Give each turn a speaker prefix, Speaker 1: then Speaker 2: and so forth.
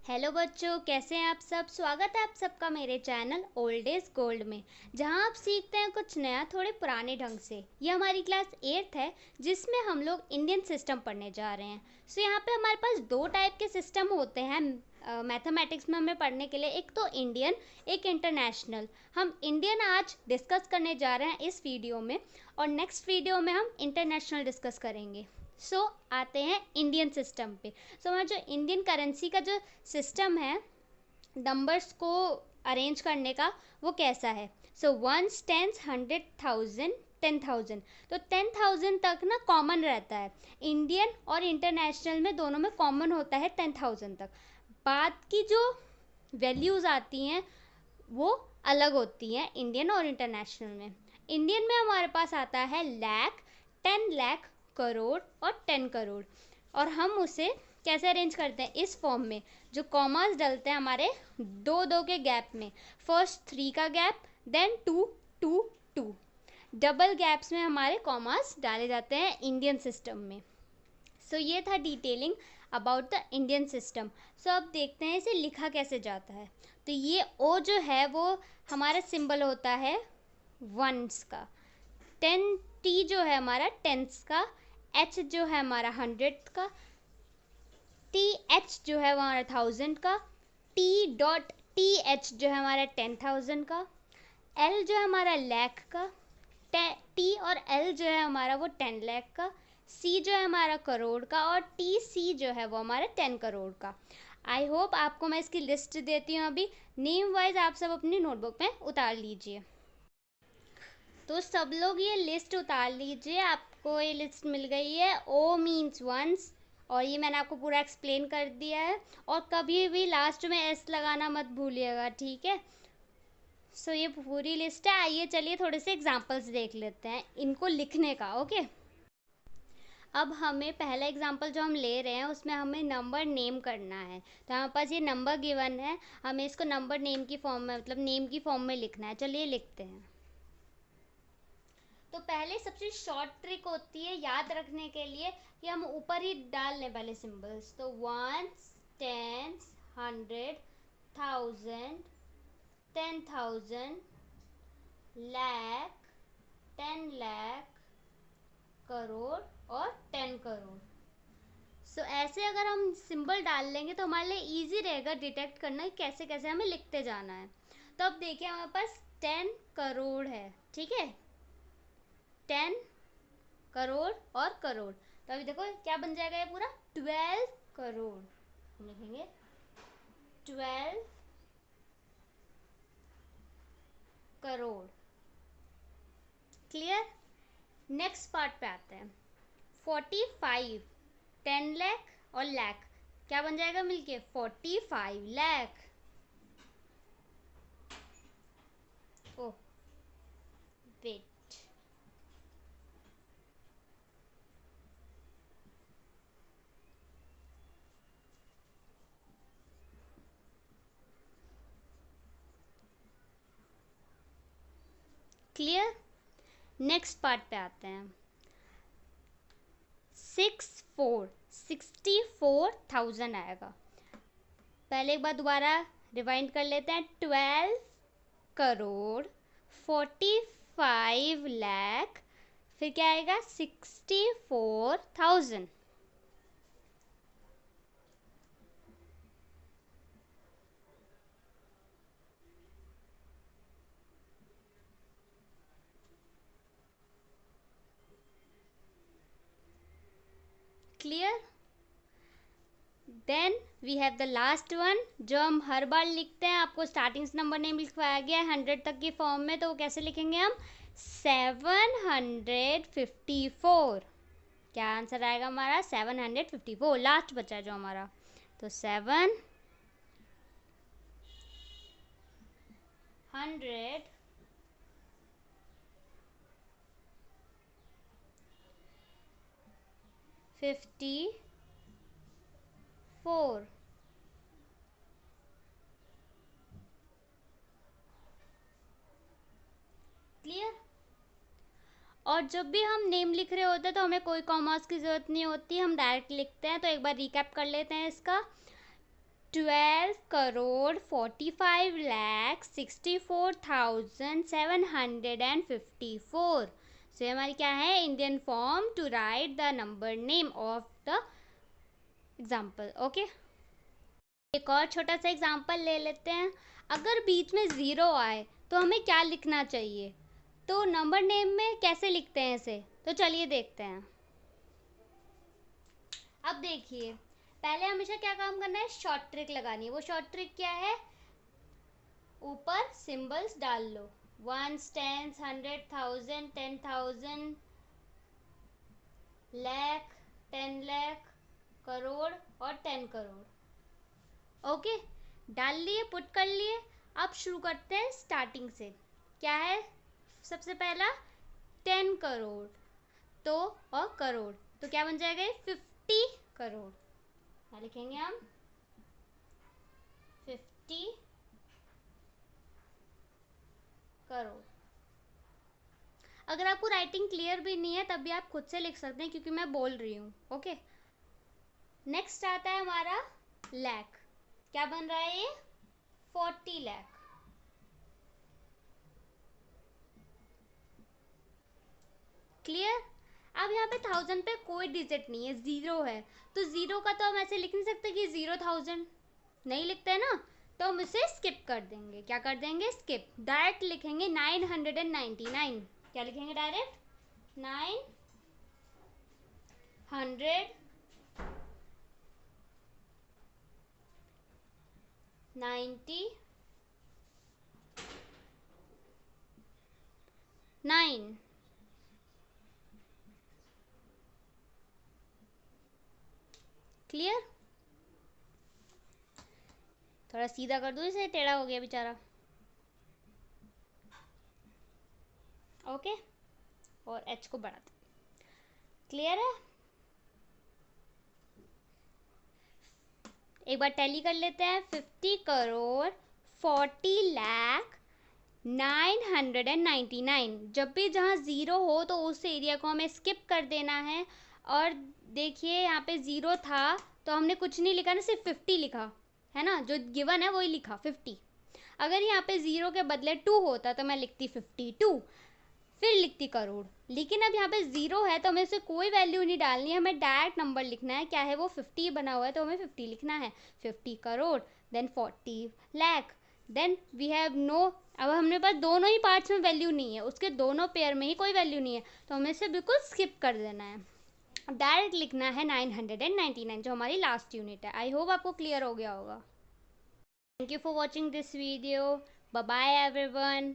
Speaker 1: Hello बच्चों, कैसे हैं आप सब। स्वागत है आप सबका मेरे चैनल ओल्ड इज गोल्ड में, जहां आप सीखते हैं कुछ नया थोड़े पुराने ढंग से। ये हमारी क्लास 8th है, जिसमें हम लोग इंडियन सिस्टम पढ़ने जा रहे हैं। सो यहाँ पे हमारे पास दो टाइप के सिस्टम होते हैं मैथमेटिक्स में हमें पढ़ने के लिए। एक तो इंडियन, एक इंटरनेशनल। हम इंडियन आज डिस्कस करने जा रहे हैं इस वीडियो में, और नेक्स्ट वीडियो में हम इंटरनेशनल डिस्कस करेंगे। आते हैं इंडियन सिस्टम पे। हमारा जो इंडियन करेंसी का जो सिस्टम है नंबर्स को अरेंज करने का, वो कैसा है। Once, tens, 100,000, 10,000। तो 10,000 तक ना कॉमन रहता है। इंडियन और इंटरनेशनल में दोनों में कॉमन होता है 10,000 तक। बाद की जो वैल्यूज़ आती हैं वो अलग होती हैं इंडियन और इंटरनेशनल में। इंडियन में हमारे पास आता है लाख, 10 लाख, करोड़ और 10 करोड़। और हम उसे कैसे अरेंज करते हैं, इस फॉर्म में जो कॉमास डलते हैं हमारे दो दो के गैप में। फर्स्ट 3 का गैप, देन 2, 2, 2। डबल गैप्स में हमारे कॉमास डाले जाते हैं इंडियन सिस्टम में। ये था detailing about the Indian system. अब देखते हैं इसे लिखा कैसे जाता है। तो ये ओ जो है वो हमारा सिंबल होता है वंस का। 10 टी जो है हमारा टेंस का। एच जो है हमारा 100 का। टी एच जो है हमारा 1000 का। टी डॉट टी एच जो है हमारा 10,000 का। एल जो है हमारा लाख का। टी और एल जो है हमारा वो 10 लाख का। सी जो है हमारा करोड़ का। और टी सी जो है वो हमारा 10 करोड़ का। आई होप आपको मैं इसकी लिस्ट देती हूँ अभी। नेम वाइज आप सब अपनी नोटबुक में उतार लीजिए। तो सब लोग ये लिस्ट उतार लीजिए, आपको ये लिस्ट मिल गई है। ओ मीन्स वंस, और ये मैंने आपको पूरा एक्सप्लेन कर दिया है। और कभी भी लास्ट में एस लगाना मत भूलिएगा, ठीक है। ये पूरी लिस्ट है। आइए चलिए थोड़े से एग्जांपल्स देख लेते हैं इनको लिखने का। ओके, अब हमें पहला एग्जांपल जो हम ले रहे हैं उसमें हमें नंबर नेम करना है। तो हमारे पास ये नंबर गिवन है, हमें इसको नंबर नेम की फॉर्म में, मतलब नेम की फॉर्म में लिखना है। चलिए लिखते हैं। तो पहले सबसे शॉर्ट ट्रिक होती है याद रखने के लिए कि हम ऊपर ही डाल लें पहले सिंबल्स। तो 1, 10, 100, 1000, 10,000, लाख, 10 लाख, करोड़ और 10 करोड़। ऐसे अगर हम सिंबल डाल लेंगे तो हमारे लिए इजी रहेगा डिटेक्ट करना कि कैसे कैसे हमें लिखते जाना है। तो अब देखिए हमारे पास 10 करोड़ है, ठीक है। 10 करोड़ और करोड़, तो अभी देखो क्या बन जाएगा ये पूरा 12 करोड़। हम लिखेंगे 12 करोड़। क्लियर। नेक्स्ट पार्ट पे आते हैं। 45, 10 लाख और लाख, क्या बन जाएगा मिलके 45 lakh. Oh wait, clear. Next part पे आते हैं। 64,000 आएगा। पहले एक बार दोबारा रिवाइंड कर लेते हैं। 12 करोड़, 45 लाख, फिर क्या आएगा 64,000। Clear. Then we have the last one जो हम हर बार लिखते हैं। आपको स्टार्टिंग से नंबर नेम लिखवाया गया है 100 तक की फॉर्म में, तो वो कैसे लिखेंगे हम 754। क्या आंसर आएगा हमारा 754। लास्ट बचा जो हमारा, तो 754। क्लियर। और जब भी हम नेम लिख रहे होते हैं तो हमें कोई कॉमास की ज़रूरत नहीं होती, हम डायरेक्ट लिखते हैं। तो एक बार रिकैप कर लेते हैं इसका। 12,45,64,754। सो हमारी क्या है, Indian form to write the number name of the example. Okay, एक और छोटा सा एग्जाम्पल ले लेते हैं। अगर बीच में ज़ीरो आए तो हमें क्या लिखना चाहिए, तो नंबर नेम में कैसे लिखते हैं इसे, तो चलिए देखते हैं। अब देखिए, पहले हमेशा क्या काम करना है, शॉर्ट ट्रिक लगानी है। वो शॉर्ट ट्रिक क्या है, ऊपर सिंबल्स डाल लो, 1, 10, 100, 1000, 10,000, लाख, 10 लाख, करोड़ और 10 करोड़। ओके, डाल लिए, पुट कर लिए। अब शुरू करते हैं स्टार्टिंग से। क्या है सबसे पहला, 10 करोड़, तो और करोड़, तो क्या बन जाएगा, 50 करोड़। क्या लिखेंगे हम, 50 करोड़। अगर आपको राइटिंग क्लियर भी नहीं है तब भी आप खुद से लिख सकते हैं, क्योंकि मैं बोल रही हूँ। ओके, नेक्स्ट आता है हमारा लाख। क्या बन रहा है ये, 40 लाख। क्लियर। अब यहाँ पे 1000 पे कोई डिजिट नहीं है, ज़ीरो है, तो ज़ीरो का तो हम ऐसे लिख नहीं सकते कि 0,000, नहीं लिखते हैं ना, तो हम इसे स्किप कर देंगे। क्या कर देंगे, स्किप। डायरेक्ट लिखेंगे 999। क्या लिखेंगे, डायरेक्ट 999। क्लियर। थोड़ा सीधा कर दूँ इसे, टेढ़ा हो गया बेचारा। ओके, और एच को बढ़ा दो। क्लियर है। एक बार टैली कर लेते हैं, 50 करोड़ 40 लाख 999। जब भी जहाँ ज़ीरो हो तो उस एरिया को हमें स्किप कर देना है। और देखिए यहाँ पे ज़ीरो था तो हमने कुछ नहीं लिखा ना, सिर्फ 50 लिखा है ना, जो गिवन है वही लिखा 50। अगर यहाँ पे ज़ीरो के बदले 2 होता तो मैं लिखती 52, फिर लिखती करोड़। लेकिन अब यहाँ पे ज़ीरो है तो हमें उसे कोई वैल्यू नहीं डालनी है, हमें डायरेक्ट नंबर लिखना है। क्या है वो, 50 बना हुआ है तो हमें 50 लिखना है। 50 crore, then 40 lakh, then we have no. अब हमने पास दोनों ही पार्ट्स में वैल्यू नहीं है, उसके दोनों पेयर में ही कोई वैल्यू नहीं है, तो हमें इसे बिल्कुल स्किप कर देना है। डायरेक्ट लिखना है 999, जो हमारी लास्ट यूनिट है। आई होप आपको क्लियर हो गया होगा। Thank you for watching this video. Bye bye everyone.